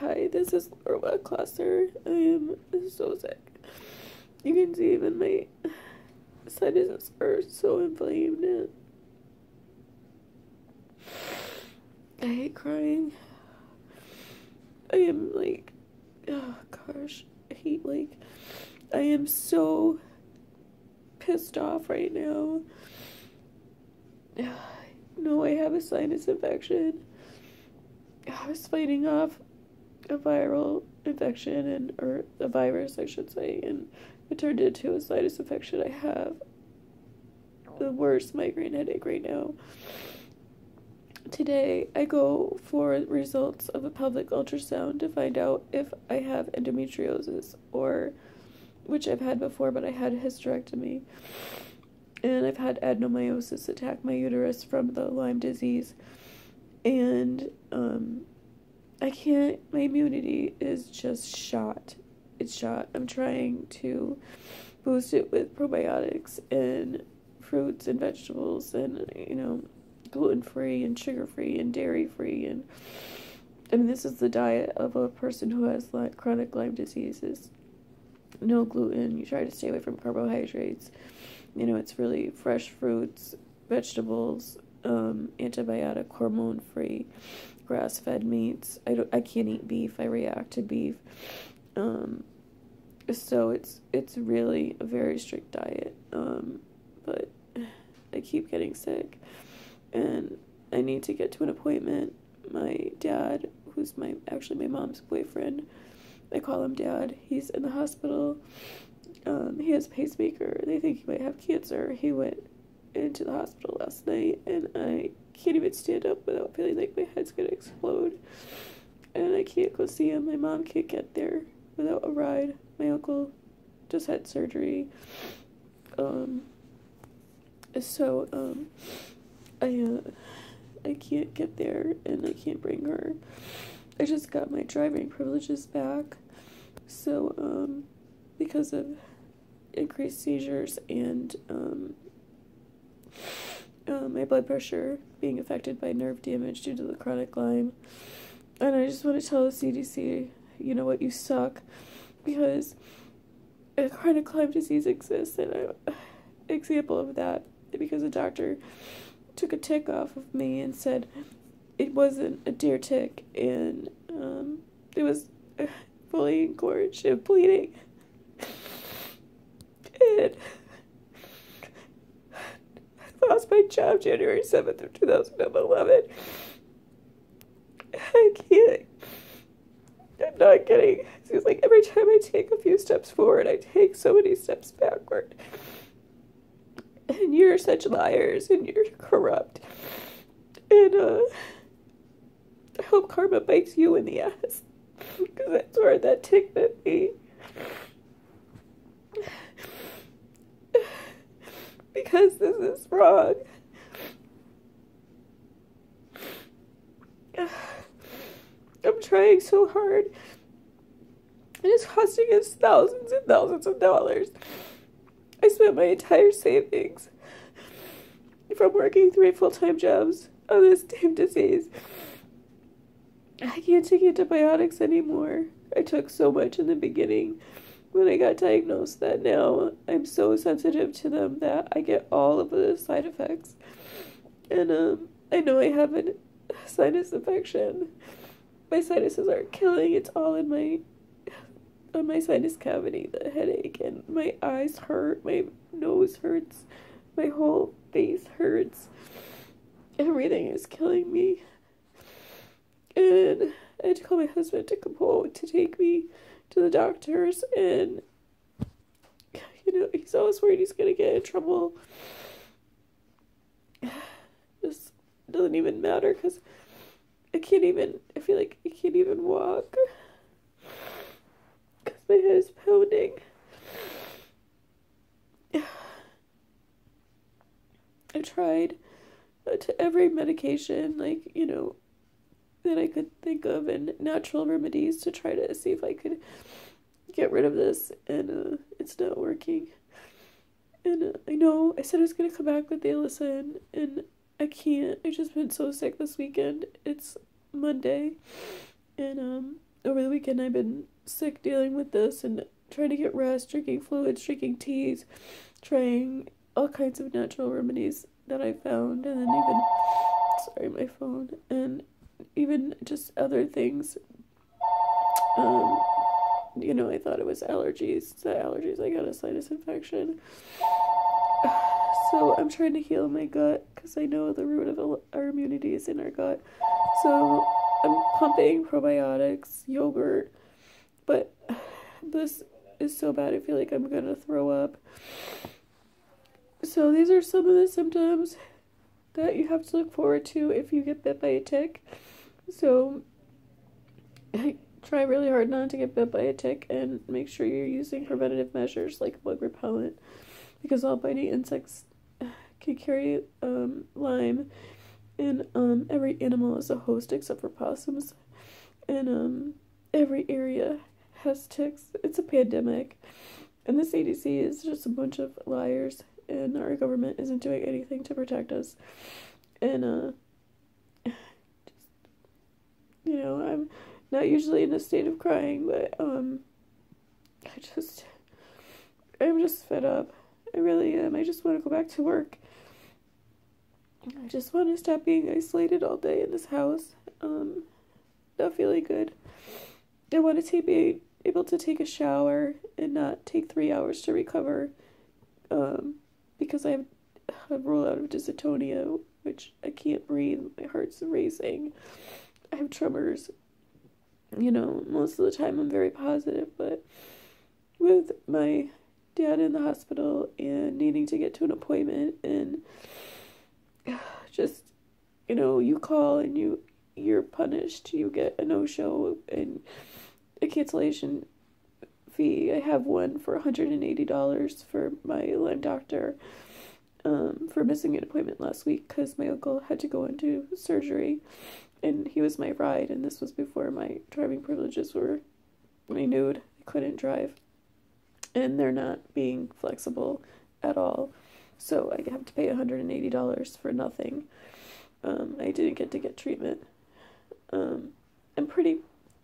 Hi, this is Laura Classer. I am so sick. You can see even my sinuses are so inflamed. And I hate crying. I am like, oh gosh, I am so pissed off right now. No, I have a sinus infection. I was fighting off a viral infection, or a virus, I should say, and it turned into a sinus infection. I have the worst migraine headache right now. Today, I go for results of a pelvic ultrasound to find out if I have endometriosis, or which I've had before, but I had a hysterectomy. And I've had adenomyosis attack my uterus from the Lyme disease. And my immunity is just shot. It's shot. I'm trying to boost it with probiotics and fruits and vegetables and, gluten-free and sugar-free and dairy-free. And, this is the diet of a person who has chronic Lyme disease, is no gluten. You try to stay away from carbohydrates. It's really fresh fruits, vegetables, antibiotic, hormone-free, grass-fed meats. I can't eat beef. I react to beef. So it's really a very strict diet. But I keep getting sick, and I need to get to an appointment. My dad, who's actually my mom's boyfriend, I call him Dad. He's in the hospital. He has a pacemaker. They think he might have cancer. He went into the hospital last night, and I can't even stand up without feeling like my head's gonna explode. And I can't go see him. My mom can't get there without a ride. My uncle just had surgery. I can't get there, and I can't bring her. I just got my driving privileges back. So, because of increased seizures and my blood pressure being affected by nerve damage due to the chronic Lyme. And I just want to tell the CDC, you know what, you suck, because a chronic Lyme disease exists, and an example of that, because a doctor took a tick off of me and said it wasn't a deer tick, and it was fully engorged and bleeding. And I lost my job January 7th of 2011. I can't. I'm not kidding. It seems like every time I take a few steps forward, I take so many steps backward. And you're such liars, and you're corrupt. And I hope karma bites you in the ass, because that's where that tick bit me. Because this is wrong. I'm trying so hard. And it's costing us thousands and thousands of dollars. I spent my entire savings from working 3 full-time jobs on this damn disease. I can't take antibiotics anymore. I took so much in the beginning when I got diagnosed that now I'm so sensitive to them that I get all of the side effects. And I know I have a sinus infection. My sinuses are killing. It's all in my sinus cavity, the headache, and my eyes hurt, my nose hurts, my whole face hurts. Everything is killing me. And I had to call my husband to come home to take me to the doctors, and he's always worried he's gonna get in trouble. This doesn't even matter, because I feel like I can't even walk, because my head is pounding. I tried to every medication, that I could think of, and natural remedies to try to see if I could get rid of this, and it's not working. And I know I said I was going to come back with Alison, and I can't. I just been so sick this weekend. It's Monday, and over the weekend I've been sick dealing with this and trying to get rest, drinking fluids, drinking teas, trying all kinds of natural remedies that I found, and then even, sorry, my phone, and even just other things. You know, I thought it was allergies. It's not allergies. I got a sinus infection. So I'm trying to heal my gut because I know the root of our immunity is in our gut. So I'm pumping probiotics, yogurt, but this is so bad I feel like I'm gonna throw up. So these are some of the symptoms that you have to look forward to if you get bit by a tick. So I try really hard not to get bit by a tick and make sure you're using preventative measures like bug repellent, because all biting insects can carry Lyme, and every animal is a host except for possums, and every area has ticks. It's a pandemic, and the CDC is just a bunch of liars, and our government isn't doing anything to protect us. And just, you know, I'm not usually in a state of crying, but I'm just fed up. I really am. I just want to go back to work. I just want to stop being isolated all day in this house. Not feeling good. I want to be able to take a shower and not take 3 hours to recover. Because I have a rollout of dystonia, which I can't breathe. My heart's racing. I have tremors. You know, most of the time I'm very positive, but with my dad in the hospital and needing to get to an appointment, and just, you know, you call and you're punished. You get a no-show and a cancellation fee. I have one for $180 for my Lyme doctor, for missing an appointment last week because my uncle had to go into surgery, and he was my ride, and this was before my driving privileges were renewed. I couldn't drive, and they're not being flexible at all, so I have to pay $180 for nothing. I didn't get treatment. I'm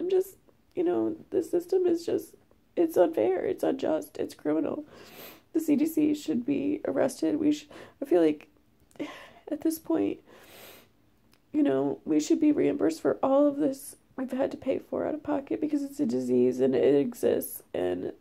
just, you know, the system is just, it's unfair, it's unjust, it's criminal. The CDC should be arrested. I feel like at this point, you know, we should be reimbursed for all of this I've had to pay for out of pocket, because it's a disease and it exists, and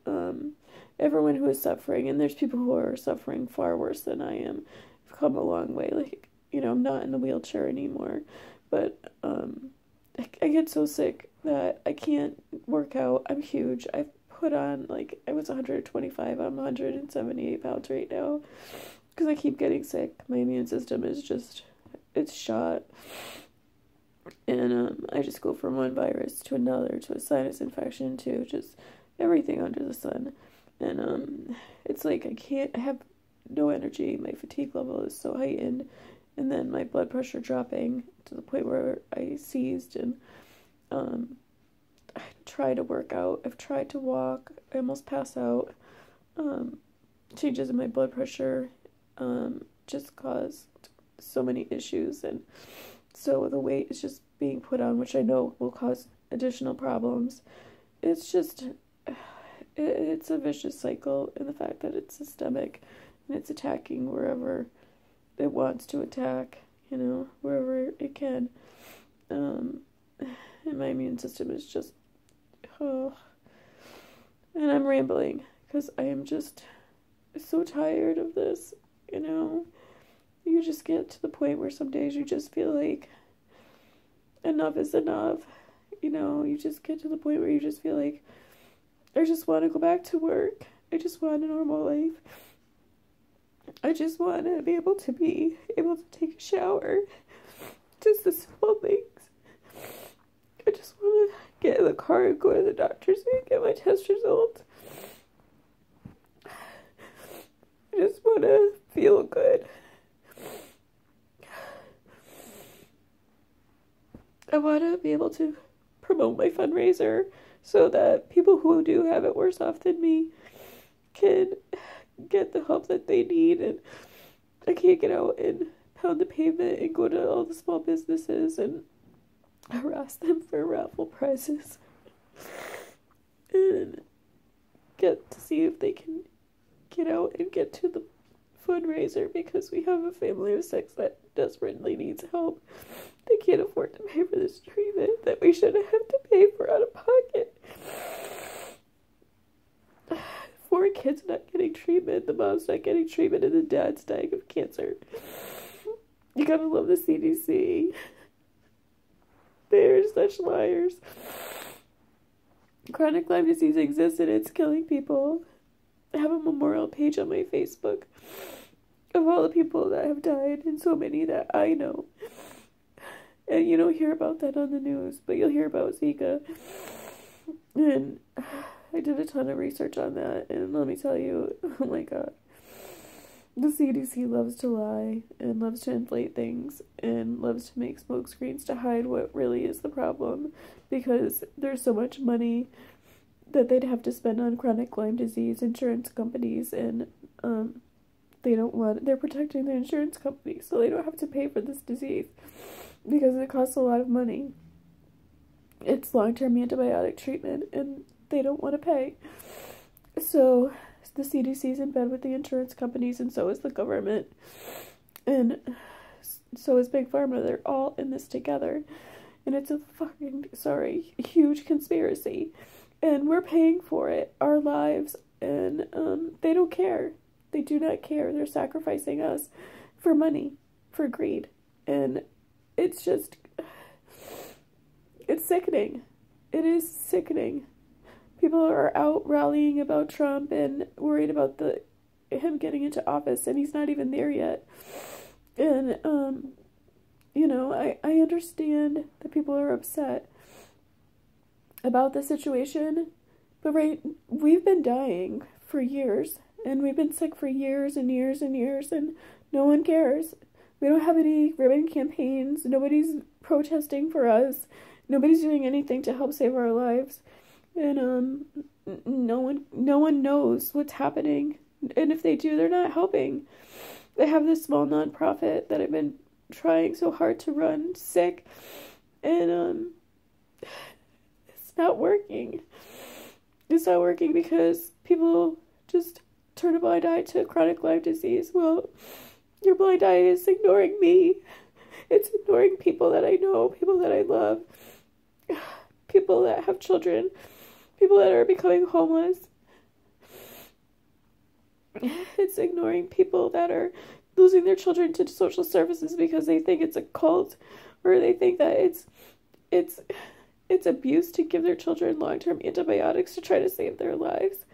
everyone who is suffering, and there's people who are suffering far worse than I am, have come a long way. Like, you know, I'm not in a wheelchair anymore, but I get so sick that I can't work out. I'm huge. I've put on, like, I was 125, I'm 178 pounds right now, because I keep getting sick. My immune system is just, it's shot, and I just go from one virus to another, to a sinus infection, to just everything under the sun, and it's like I have no energy. My fatigue level is so heightened, and then my blood pressure dropping to the point where I seized, and I try to work out, I've tried to walk, I almost pass out. Changes in my blood pressure just caused so many issues, and so the weight is just being put on, which I know will cause additional problems. It's just, it's a vicious cycle, and the fact that it's systemic and it's attacking wherever it wants to attack, you know, wherever it can. And my immune system is just, oh. And I'm rambling because I am just so tired of this, you know. You just get to the point where some days you just feel like enough is enough, you know. You just get to the point where you just feel like, I just want to go back to work. I just want a normal life. I just want to be able to take a shower. Just the small things. I just want to get in the car and go to the doctor's and get my test results. I just want to feel good. I want to be able to promote my fundraiser so that people who do have it worse off than me can get the help that they need. And I can't get out and pound the pavement and go to all the small businesses and harass them for raffle prizes. and get to see if they can get out and get to the fundraiser, because we have a family of 6 that desperately needs help. They can't afford to pay for this treatment that we shouldn't have to pay for out of pocket. 4 kids not getting treatment, the mom's not getting treatment, and the dad's dying of cancer. You gotta love the CDC. They're such liars. Chronic Lyme disease exists and it's killing people. I have a memorial page on my Facebook of all the people that have died, and so many that I know. And you don't hear about that on the news, but you'll hear about Zika. And I did a ton of research on that, and let me tell you, oh my god. The CDC loves to lie, and loves to inflate things, and loves to make smoke screens to hide what really is the problem, because there's so much money that they'd have to spend on chronic Lyme disease insurance companies, and they're protecting the insurance companies so they don't have to pay for this disease, because it costs a lot of money. It's long-term antibiotic treatment, and they don't want to pay. So the CDC's in bed with the insurance companies, and so is the government, and so is Big Pharma. They're all in this together, and it's a huge conspiracy, and we're paying for it, our lives, and they don't care. They do not care. They're sacrificing us for money, for greed, and it's sickening. It is sickening. People are out rallying about Trump and worried about him getting into office, and he's not even there yet. And, I understand that people are upset about the situation, but we've been dying for years, and we've been sick for years and years and years, and no one cares. We don't have any ribbon campaigns. Nobody's protesting for us. Nobody's doing anything to help save our lives. And no one knows what's happening. And if they do, they're not helping. They have this small nonprofit that I've been trying so hard to run, sick, and it's not working. It's not working because people just turn a blind eye to chronic Lyme disease. Well, your blind eye is ignoring me. It's ignoring people that I know, people that I love, people that have children, people that are becoming homeless. It's ignoring people that are losing their children to social services because they think it's a cult, or they think that it's abuse to give their children long-term antibiotics to try to save their lives.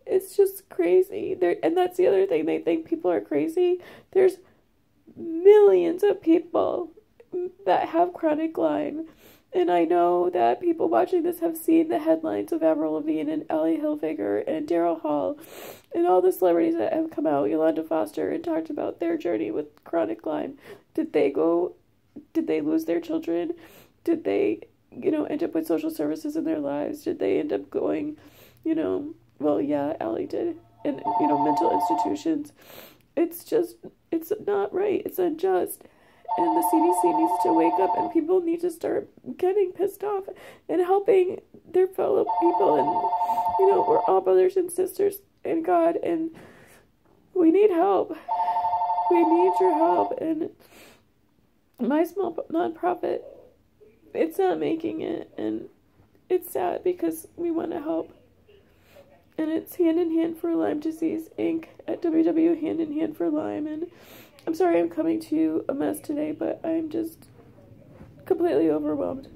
It's just crazy. And that's the other thing. They think people are crazy. There's millions of people that have chronic Lyme. And I know that people watching this have seen the headlines of Avril Lavigne and Ellie Hilfiger and Daryl Hall and all the celebrities that have come out, Yolanda Foster, and talked about their journey with chronic Lyme. Did they lose their children? Did they, end up with social services in their lives? Did they end up going, well, yeah, Ellie did, in, mental institutions? It's not right. It's unjust. And the CDC needs to wake up, and people need to start getting pissed off and helping their fellow people. And, we're all brothers and sisters in God, and we need help. We need your help. And my small nonprofit, it's not making it, and it's sad because we want to help. And it's Hand in Hand for Lyme Disease, Inc. at www. Hand in Hand for Lyme. And I'm sorry I'm coming to you a mess today, but I'm just completely overwhelmed.